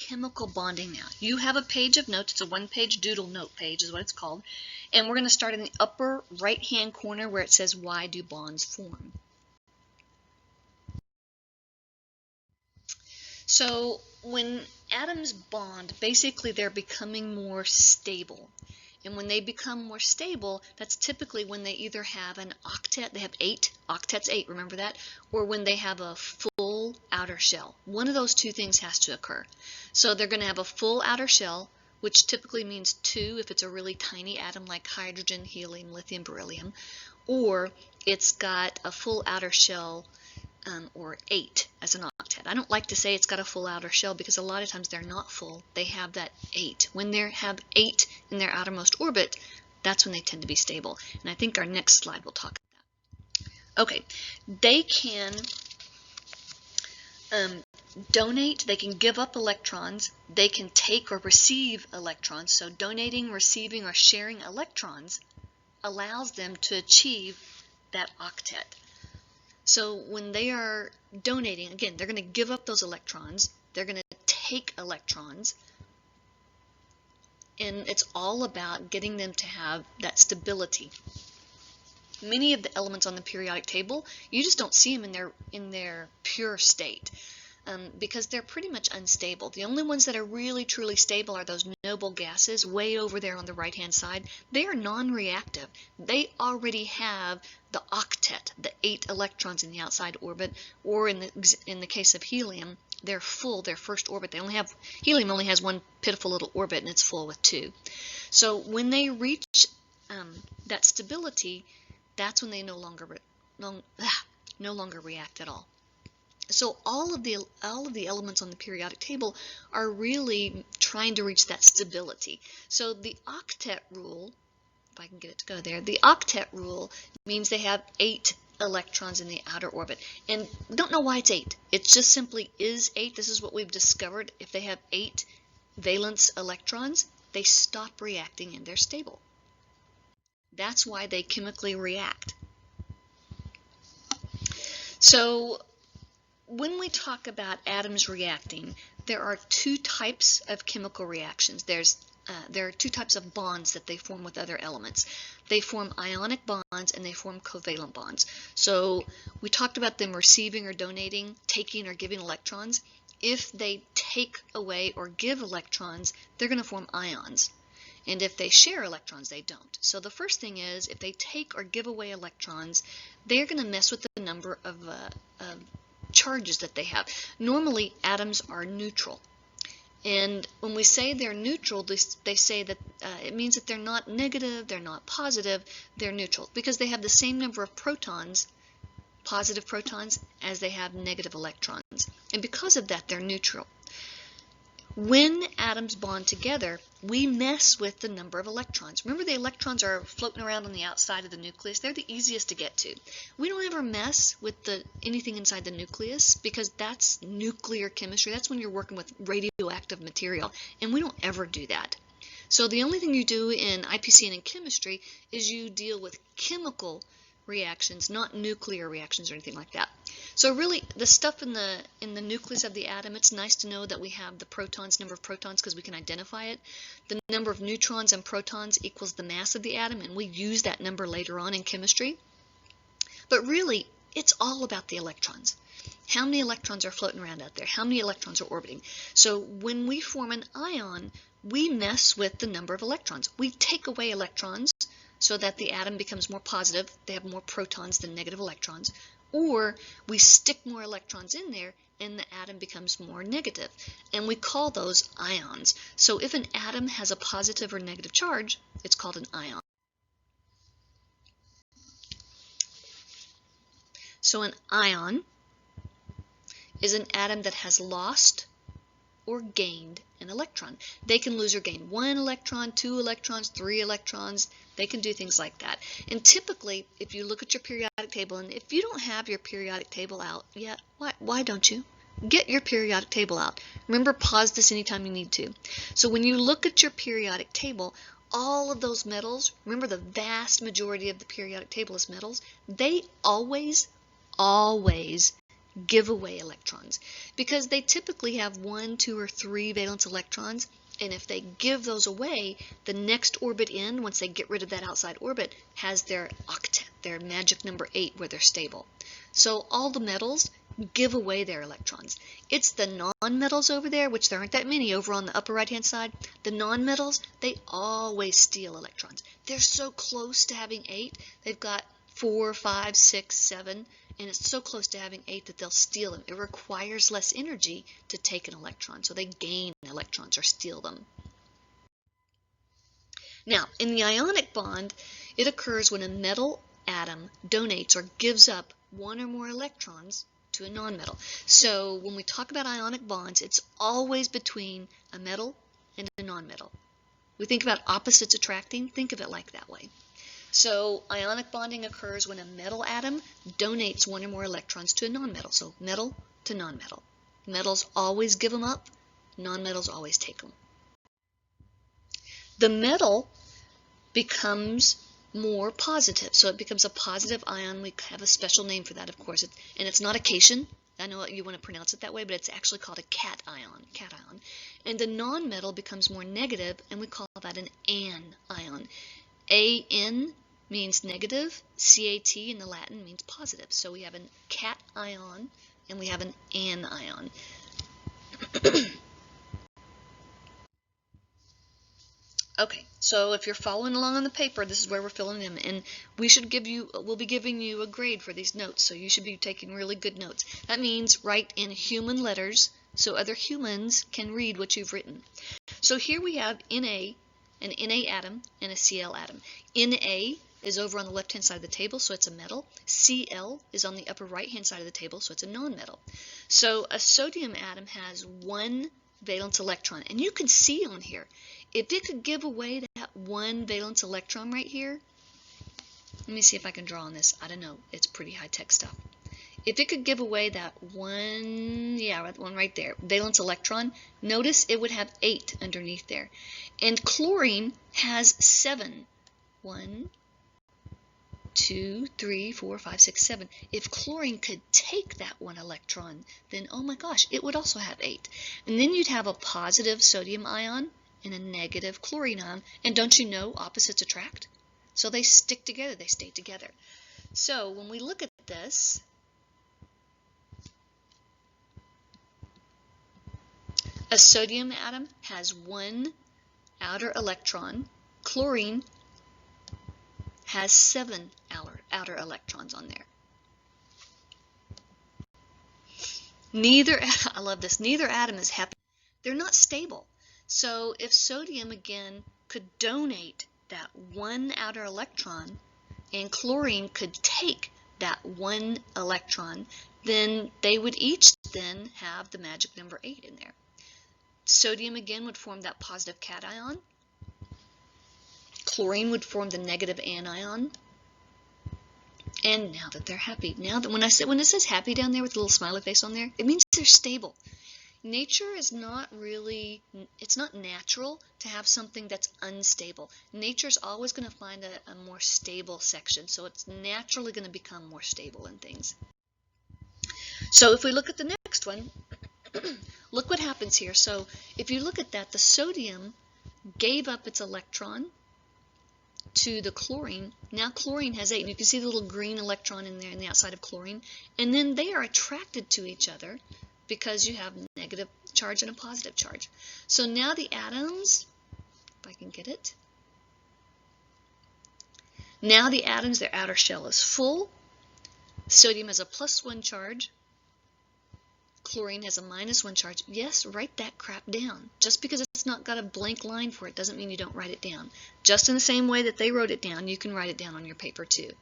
chemical bonding now. You have a page of notes. It's a one-page doodle note page is what it's called. And we're going to start in the upper right-hand corner where it says, why do bonds form? So when atoms bond, basically they're becoming more stable. And when they become more stable, that's typically when they either have an octet, they have 8, octets 8, remember that? Or when they have a full outer shell. One of those two things has to occur. So they're going to have a full outer shell, which typically means 2 if it's a really tiny atom like hydrogen, helium, lithium, beryllium. Or it's got a full outer shell or 8 as an octet. I don't like to say it's got a full outer shell because a lot of times they're not full. They have that 8. When they have 8 in their outermost orbit, that's when they tend to be stable. And I think our next slide will talk about that. Okay, they can donate, they can give up electrons, they can take or receive electrons. So donating, receiving, or sharing electrons allows them to achieve that octet. So when they are donating, again, they're going to give up those electrons, they're going to take electrons, and it's all about getting them to have that stability. Many of the elements on the periodic table, you just don't see them in their pure state because they're pretty much unstable. The only ones that are really truly stable are those noble gases way over there on the right hand side. They are non-reactive. They already have the octet, the 8 electrons in the outside orbit, or in the case of helium, they're full, their first orbit. Helium only has one pitiful little orbit and it's full with 2. So when they reach that stability, that's when they no longer react at all. So all of the elements on the periodic table are really trying to reach that stability. So the octet rule, if I can get it to go there, the octet rule means they have 8 electrons in the outer orbit. And we don't know why it's 8. It just simply is 8. This is what we've discovered. If they have 8 valence electrons, they stop reacting and they're stable. That's why they chemically react. So when we talk about atoms reacting, there are 2 types of chemical reactions. There are 2 types of bonds that they form with other elements. They form ionic bonds and they form covalent bonds. So we talked about them receiving or donating, taking or giving electrons. If they take away or give electrons, they're going to form ions. And if they share electrons, they don't. So the first thing is, if they take or give away electrons, they're going to mess with the number of charges that they have. Normally, atoms are neutral. And when we say they're neutral, they say that it means that they're not negative, they're not positive, they're neutral, because they have the same number of protons, positive protons, as they have negative electrons. And because of that, they're neutral. When atoms bond together, we mess with the number of electrons. Remember, the electrons are floating around on the outside of the nucleus. They're the easiest to get to. We don't ever mess with anything inside the nucleus because that's nuclear chemistry. That's when you're working with radioactive material, and we don't ever do that. So the only thing you do in IPC and in chemistry is you deal with chemical reactions, not nuclear reactions or anything like that. So really, the stuff in the nucleus of the atom, it's nice to know that we have the protons, number of protons, because we can identify it. The number of neutrons and protons equals the mass of the atom, and we use that number later on in chemistry. But really, it's all about the electrons. How many electrons are floating around out there? How many electrons are orbiting? So when we form an ion, we mess with the number of electrons. We take away electrons so that the atom becomes more positive. They have more protons than negative electrons. Or we stick more electrons in there and the atom becomes more negative. And we call those ions. So if an atom has a positive or negative charge, it's called an ion. So an ion is an atom that has lost or gained an electron. They can lose or gain 1 electron, 2 electrons, 3 electrons. They can do things like that. And typically, if you look at your periodic table, and if you don't have your periodic table out yet, why don't you? Get your periodic table out. Remember, pause this anytime you need to. So when you look at your periodic table, all of those metals, remember the vast majority of the periodic table is metals, they always give away electrons because they typically have 1, 2, or 3 valence electrons, and if they give those away, the next orbit in, once they get rid of that outside orbit, has their octet, their magic number 8, where they're stable. So all the metals give away their electrons. It's the non-metals over there, which there aren't that many over on the upper right-hand side. The non-metals, they always steal electrons. They're so close to having 8. They've got 4, 5, 6, 7, and it's so close to having 8 that they'll steal them. It requires less energy to take an electron, so they gain electrons or steal them. Now, in the ionic bond, it occurs when a metal atom donates or gives up 1 or more electrons to a nonmetal. So when we talk about ionic bonds, it's always between a metal and a nonmetal. We think about opposites attracting, think of it like that way. So ionic bonding occurs when a metal atom donates 1 or more electrons to a nonmetal. So metal to nonmetal. Metals always give them up, nonmetals always take them. The metal becomes more positive, so it becomes a positive ion. We have a special name for that, of course, and it's not a cation. I know you want to pronounce it that way, but it's actually called a cation. And the nonmetal becomes more negative, and we call that an anion. An means negative, cat in the Latin means positive. So we have a cation and we have an anion. Okay, so if you're following along on the paper, this is where we're filling them, and we'll be giving you a grade for these notes, so you should be taking really good notes. That means write in human letters so other humans can read what you've written. So here we have Na, an Na atom, and a Cl atom. Na is over on the left-hand side of the table, so it's a metal. Cl is on the upper right-hand side of the table, so it's a nonmetal. So a sodium atom has 1 valence electron, and you can see on here, if it could give away that 1 valence electron right here, let me see if I can draw on this. I don't know, it's pretty high-tech stuff. If it could give away that one right there, valence electron, notice it would have 8 underneath there. And chlorine has 7. 1, 2, 3, 4, 5, 6, 7. If chlorine could take that 1 electron, then oh my gosh, it would also have 8. And then you'd have a positive sodium ion and a negative chlorine ion. And don't you know opposites attract? So they stick together, they stay together. So when we look at this, a sodium atom has 1 outer electron. Chlorine has 7 outer electrons on there. I love this, neither atom is happy. They're not stable. So if sodium, again, could donate that 1 outer electron, and chlorine could take that 1 electron, then they would each then have the magic number 8 in there. Sodium, again, would form that positive cation. Chlorine would form the negative anion. And now that they're happy, now that when it says happy down there with a little smiley face on there, it means they're stable. Nature is not really, it's not natural to have something that's unstable. Nature's always going to find a more stable section, so it's naturally going to become more stable in things. So if we look at the next one, look what happens here. So if you look at that, the sodium gave up its electron to the chlorine. Now chlorine has 8. And you can see the little green electron in there in the outside of chlorine. And then they are attracted to each other because you have negative charge and a positive charge. So now the atoms, if I can get it, now the atoms, their outer shell is full. Sodium has a +1 charge. Chlorine has a -1 charge. Yes, write that crap down. Just because it's not got a blank line for it doesn't mean you don't write it down. Just in the same way that they wrote it down, you can write it down on your paper too.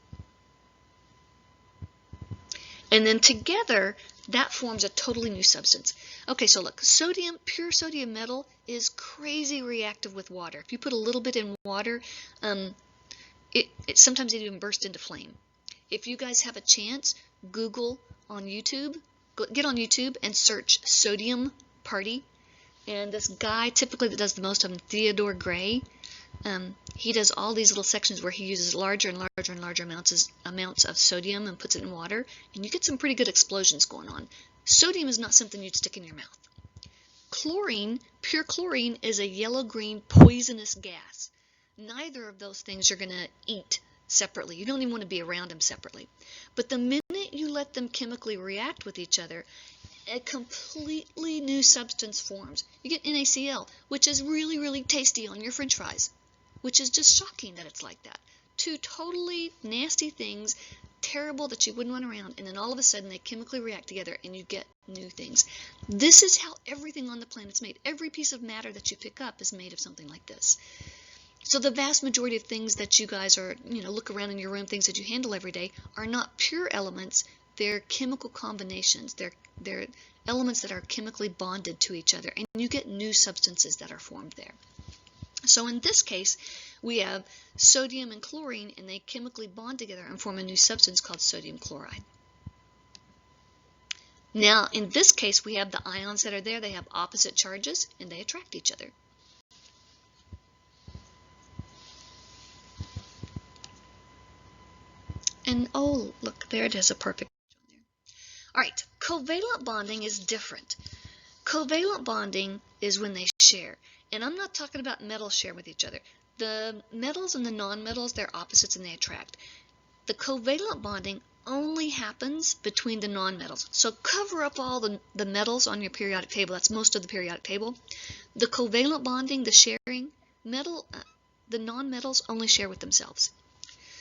And then together, that forms a totally new substance. Okay, so look, sodium, pure sodium metal is crazy reactive with water. If you put a little bit in water, sometimes it even bursts into flame. If you guys have a chance, Google on YouTube, get on YouTube and search sodium party. And this guy typically that does the most of them, Theodore Gray, he does all these little sections where he uses larger and larger and larger amounts of sodium and puts it in water, and you get some pretty good explosions going on. Sodium is not something you'd stick in your mouth. Chlorine, pure chlorine, is a yellow-green poisonous gas. Neither of those things you're going to eat separately. You don't even want to be around them separately. But the minute you let them chemically react with each other, a completely new substance forms. You get NaCl, which is really, really tasty on your French fries, which is just shocking that it's like that. Two totally nasty things, terrible that you wouldn't want around, and then all of a sudden they chemically react together and you get new things. This is how everything on the planet's made. Every piece of matter that you pick up is made of something like this. So the vast majority of things that you guys are, look around in your room, things that you handle every day, are not pure elements. They're chemical combinations. They're elements that are chemically bonded to each other, and you get new substances that are formed there. So in this case, we have sodium and chlorine, and they chemically bond together and form a new substance called sodium chloride. Now, in this case, we have the ions that are there. They have opposite charges, and they attract each other. And oh, look, there it is, a perfect one there. All right, covalent bonding is different. Covalent bonding is when they share. And I'm not talking about metals share with each other. The metals and the nonmetals, they're opposites and they attract. The covalent bonding only happens between the nonmetals. So cover up all the metals on your periodic table. That's most of the periodic table. The covalent bonding, the sharing, the nonmetals only share with themselves.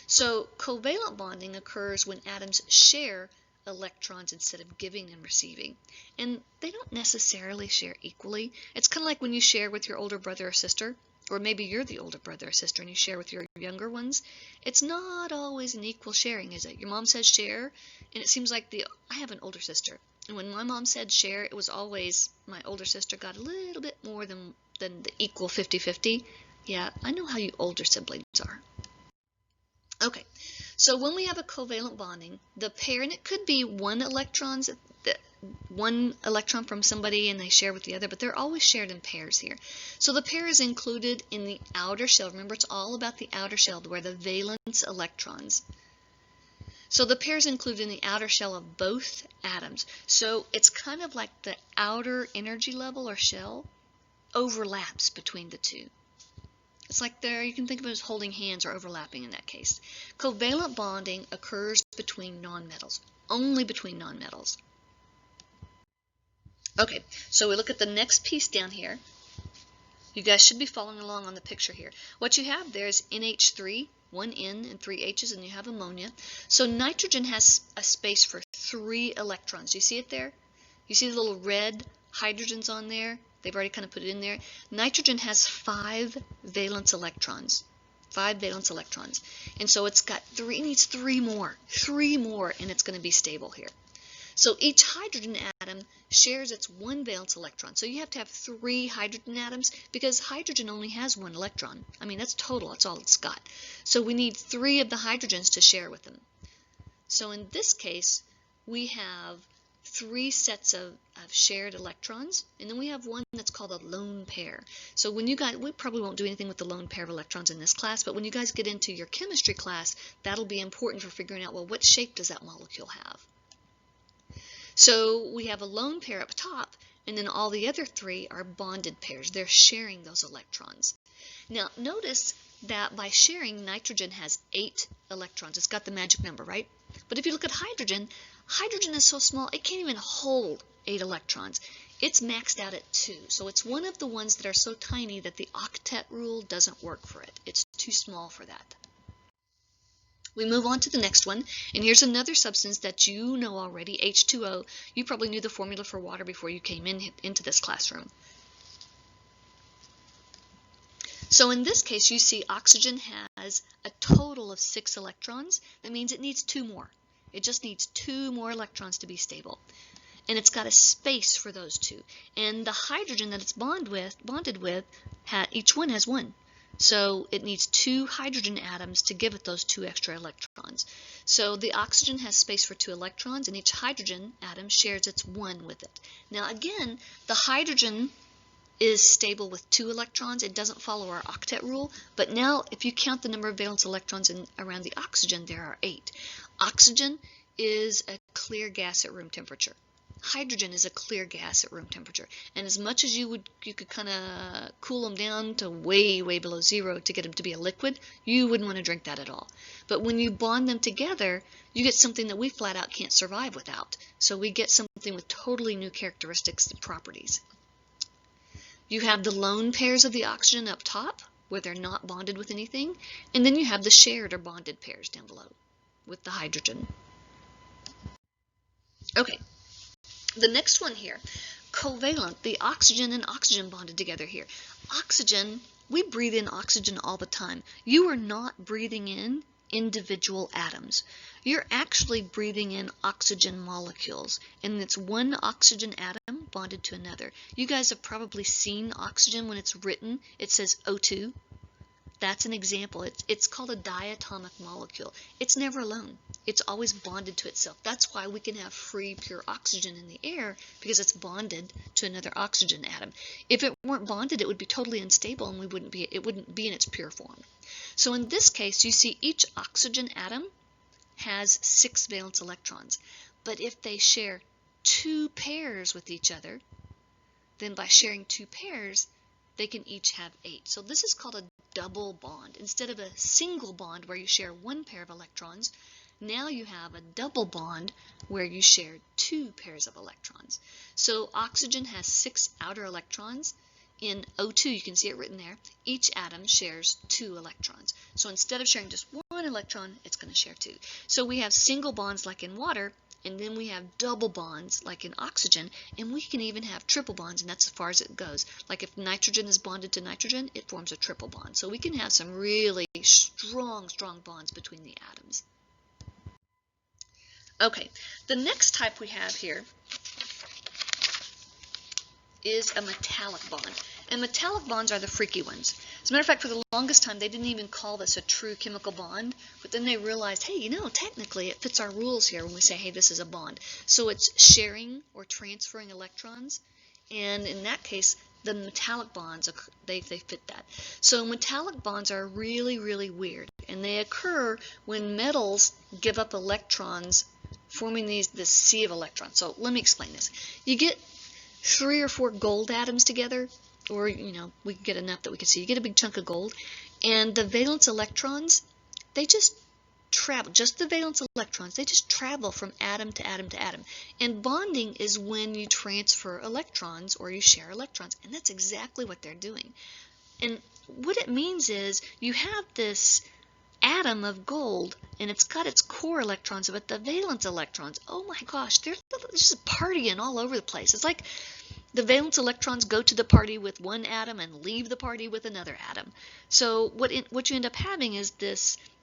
So covalent bonding occurs when atoms share electrons instead of giving and receiving. And they don't necessarily share equally. It's kind of like when you share with your older brother or sister, or maybe you're the older brother or sister and you share with your younger ones. It's not always an equal sharing, is it? Your mom says share, and it seems like I have an older sister. And when my mom said share, it was always my older sister got a little bit more than the equal 50-50. Yeah, I know how you older siblings are. Okay, so when we have a covalent bonding, the pair, and it could be one electron from somebody and they share with the other, but they're always shared in pairs here. So the pair is included in the outer shell. Remember, it's all about the outer shell, where the valence electrons. So the pair is included in the outer shell of both atoms. So it's kind of like the outer energy level or shell overlaps between the two. It's like you can think of it as holding hands or overlapping in that case. Covalent bonding occurs between nonmetals, only between nonmetals. Okay, so we look at the next piece down here. You guys should be following along on the picture here. What you have there is NH3, one N and 3 H's, and you have ammonia. So nitrogen has a space for 3 electrons. Do you see it there? You see the little red hydrogens on there? They've already kind of put it in there. Nitrogen has 5 valence electrons. 5 valence electrons. And so it's got it needs 3 more. 3 more, and it's going to be stable here. So each hydrogen atom shares its 1 valence electron. So you have to have 3 hydrogen atoms because hydrogen only has 1 electron. I mean, that's total. That's all it's got. So we need 3 of the hydrogens to share with them. So in this case, we have 3 sets of shared electrons, and then we have one that's called a lone pair. So when you guys, we probably won't do anything with the lone pair of electrons in this class, but when you guys get into your chemistry class, that'll be important for figuring out, well, what shape does that molecule have? So we have a lone pair up top, and then all the other 3 are bonded pairs. They're sharing those electrons. Now notice that by sharing, nitrogen has 8 electrons. It's got the magic number, right? But if you look at hydrogen, hydrogen is so small it can't even hold 8 electrons. It's maxed out at 2. So it's one of the ones that are so tiny that the octet rule doesn't work for it. It's too small for that. We move on to the next one, and here's another substance that you know already, H2O. You probably knew the formula for water before you came into this classroom. So in this case, you see oxygen has a total of 6 electrons. That means it needs 2 more. It just needs 2 more electrons to be stable. And it's got a space for those 2. And the hydrogen that it's bonded with, each one has 1. So it needs 2 hydrogen atoms to give it those 2 extra electrons. So the oxygen has space for 2 electrons, and each hydrogen atom shares its 1 with it. Now again, the hydrogen is stable with 2 electrons. It doesn't follow our octet rule, but now if you count the number of valence electrons around the oxygen, there are 8. Oxygen is a clear gas at room temperature. Hydrogen is a clear gas at room temperature, and as much as you could kind of cool them down to way below 0 to get them to be a liquid, you wouldn't want to drink that at all. But when you bond them together, you get something that we flat out can't survive without. So we get something with totally new characteristics and properties. You have the lone pairs of the oxygen up top, where they're not bonded with anything, and then you have the shared or bonded pairs down below with the hydrogen. Okay, the next one here, covalent, the oxygen and oxygen bonded together here. Oxygen, we breathe in oxygen all the time. You are not breathing in individual atoms. You're actually breathing in oxygen molecules, and it's one oxygen atom bonded to another. You guys have probably seen oxygen when it's written. It says O2. That's an example. It's called a diatomic molecule. It's never alone. It's always bonded to itself. That's why we can have free, pure oxygen in the air, because it's bonded to another oxygen atom. If it weren't bonded, it would be totally unstable, and it wouldn't be in its pure form. So in this case, you see each oxygen atom has 6 valence electrons. But if they share 2 pairs with each other, then by sharing 2 pairs, they can each have 8. So this is called a double bond. Instead of a single bond where you share 1 pair of electrons, now you have a double bond where you share 2 pairs of electrons. So oxygen has 6 outer electrons. In O2, you can see it written there, each atom shares 2 electrons. So instead of sharing just 1 electron, it's going to share 2. So we have single bonds like in water, and then we have double bonds like in oxygen, and we can even have triple bonds, and that's as far as it goes. Like if nitrogen is bonded to nitrogen, it forms a triple bond. So we can have some really strong bonds between the atoms. Okay, the next type we have here is a metallic bond. And metallic bonds are the freaky ones. As a matter of fact, for the longest time, they didn't even call this a true chemical bond, but then they realized, hey, you know, technically it fits our rules here when we say, hey, this is a bond. So it's sharing or transferring electrons, and in that case, the metallic bonds, they fit that. So metallic bonds are really weird, and they occur when metals give up electrons, forming this sea of electrons. So let me explain this. You get 3 or 4 gold atoms together, or, you know, we can get enough that we can see. You get a big chunk of gold, and the valence electrons, they just travel, just the valence electrons, they just travel from atom to atom to atom. And bonding is when you transfer electrons or you share electrons, and that's exactly what they're doing. And what it means is you have this atom of gold, and it's got its core electrons, but the valence electrons, oh my gosh, they're just partying all over the place. It's like the valence electrons go to the party with one atom and leave the party with another atom. So what you end up having is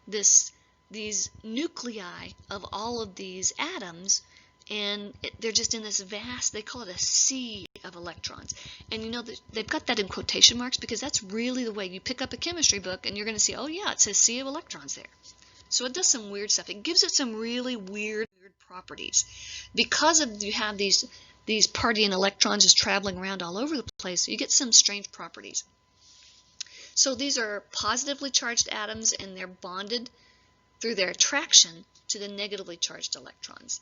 these nuclei of all of these atoms, and they're just in this vast, they call it a sea of electrons. And you know, they've got that in quotation marks because that's really the way you pick up a chemistry book and you're going to see, oh yeah, it says sea of electrons there. So it does some weird stuff. It gives it some really weird properties. Because you have these partying electrons just traveling around all over the place, you get some strange properties. So these are positively charged atoms, and they're bonded through their attraction to the negatively charged electrons.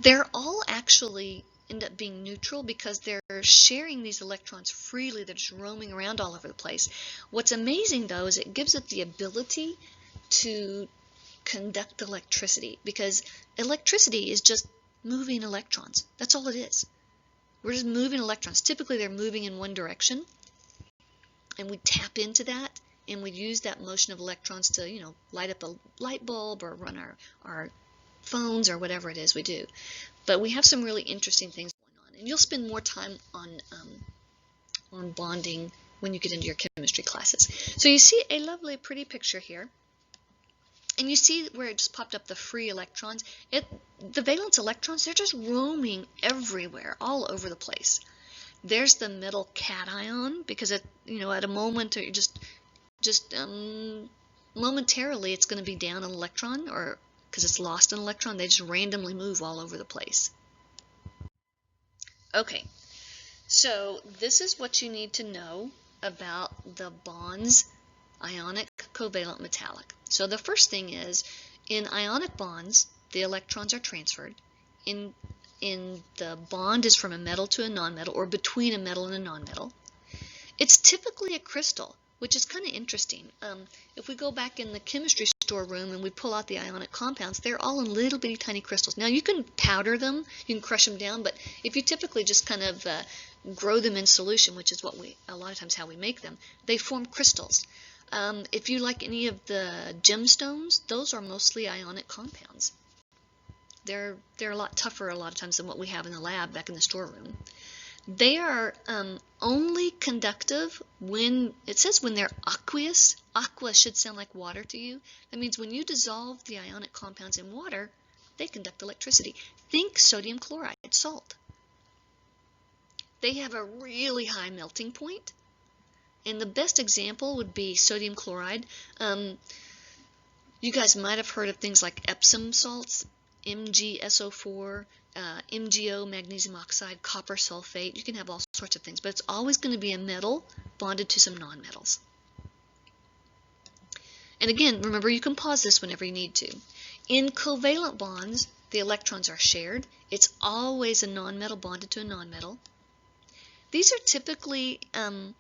They're all actually end up being neutral because they're sharing these electrons freely. They're just roaming around all over the place. What's amazing, though, is it gives it the ability to conduct electricity, because electricity is just moving electrons. That's all it is. We're just moving electrons. Typically, they're moving in one direction, and we tap into that, and we use that motion of electrons to, you know, light up a light bulb or run our phones or whatever it is we do. But we have some really interesting things going on, and you'll spend more time on bonding when you get into your chemistry classes. So you see a lovely, pretty picture here. And you see where it just popped up the free electrons. The valence electrons, they're just roaming everywhere, all over the place. There's the metal cation, because at a moment, or just momentarily, it's going to be down an electron, or because it's lost an electron. They just randomly move all over the place. Okay, so this is what you need to know about the bonds, ionic, covalent, metallic. So the first thing is, in ionic bonds, the electrons are transferred. In the bond is from a metal to a nonmetal, or between a metal and a nonmetal. It's typically a crystal, which is kind of interesting. If we go back in the chemistry storeroom and we pull out the ionic compounds, they're all in little bitty tiny crystals. Now you can powder them, you can crush them down, but if you typically just kind of grow them in solution, which is what a lot of times how we make them, they form crystals. If you like any of the gemstones, those are mostly ionic compounds. They're a lot tougher a lot of times than what we have in the lab back in the storeroom. They are only conductive when, it says when they're aqueous. Aqua should sound like water to you. That means when you dissolve the ionic compounds in water, they conduct electricity. Think sodium chloride, salt. They have a really high melting point. And the best example would be sodium chloride. You guys might have heard of things like Epsom salts, MgSO4, MgO, magnesium oxide, copper sulfate. You can have all sorts of things, but it's always going to be a metal bonded to some nonmetals. And again, remember, you can pause this whenever you need to. In covalent bonds, the electrons are shared. It's always a nonmetal bonded to a nonmetal. These are typically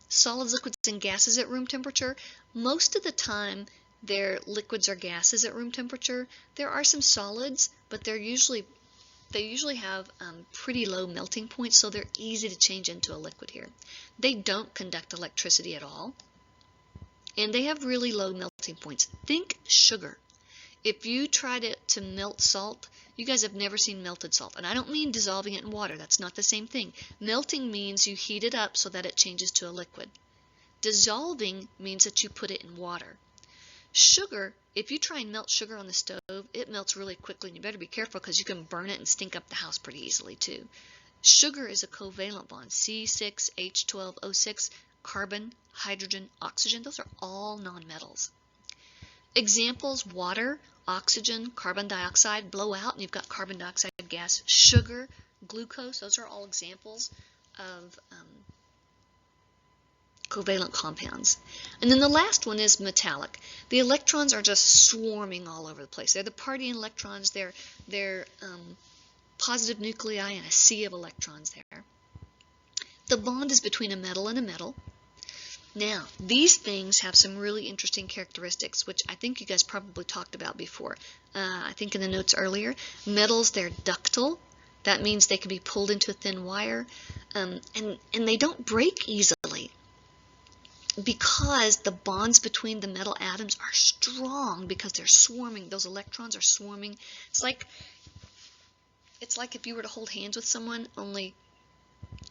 solids, liquids, and gases at room temperature. Most of the time, they're liquids or gases at room temperature. There are some solids, but they usually have pretty low melting points, so they're easy to change into a liquid here. They don't conduct electricity at all, and they have really low melting points. Think sugar. If you try to melt salt, you guys have never seen melted salt. And I don't mean dissolving it in water. That's not the same thing. Melting means you heat it up so that it changes to a liquid. Dissolving means that you put it in water. Sugar, if you try and melt sugar on the stove, it melts really quickly, and you better be careful because you can burn it and stink up the house pretty easily too. Sugar is a covalent bond, C6H12O6, carbon, hydrogen, oxygen. Those are all nonmetals. Examples: water, oxygen, carbon dioxide, blow out and you've got carbon dioxide gas. Sugar, glucose, those are all examples of covalent compounds. And then the last one is metallic. The electrons are just swarming all over the place. They're the partying electrons. They're positive nuclei and a sea of electrons there. The bond is between a metal and a metal. Now, these things have some really interesting characteristics, which I think you guys probably talked about before. I think in the notes earlier, metals, they're ductile. That means they can be pulled into a thin wire, and they don't break easily because the bonds between the metal atoms are strong because they're swarming. Those electrons are swarming. It's like if you were to hold hands with someone, only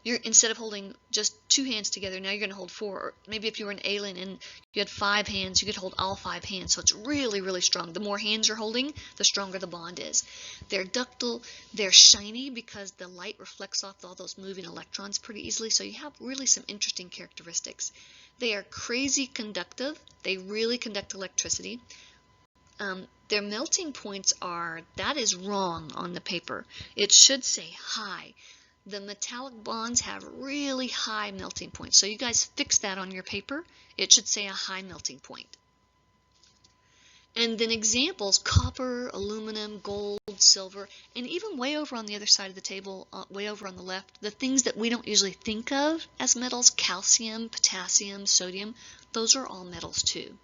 instead of holding just 2 hands together, now you're going to hold 4. Or maybe if you were an alien and you had 5 hands, you could hold all 5 hands. So it's really, really strong. The more hands you're holding, the stronger the bond is. They're ductile. They're shiny because the light reflects off all those moving electrons pretty easily. So you have really some interesting characteristics. They are crazy conductive. They really conduct electricity. Their melting points that is wrong on the paper. It should say high. The metallic bonds have really high melting points. So you guys fix that on your paper. It should say a high melting point. And then examples: copper, aluminum, gold, silver, and even way over on the other side of the table, way over on the left, the things that we don't usually think of as metals: calcium, potassium, sodium, those are all metals too.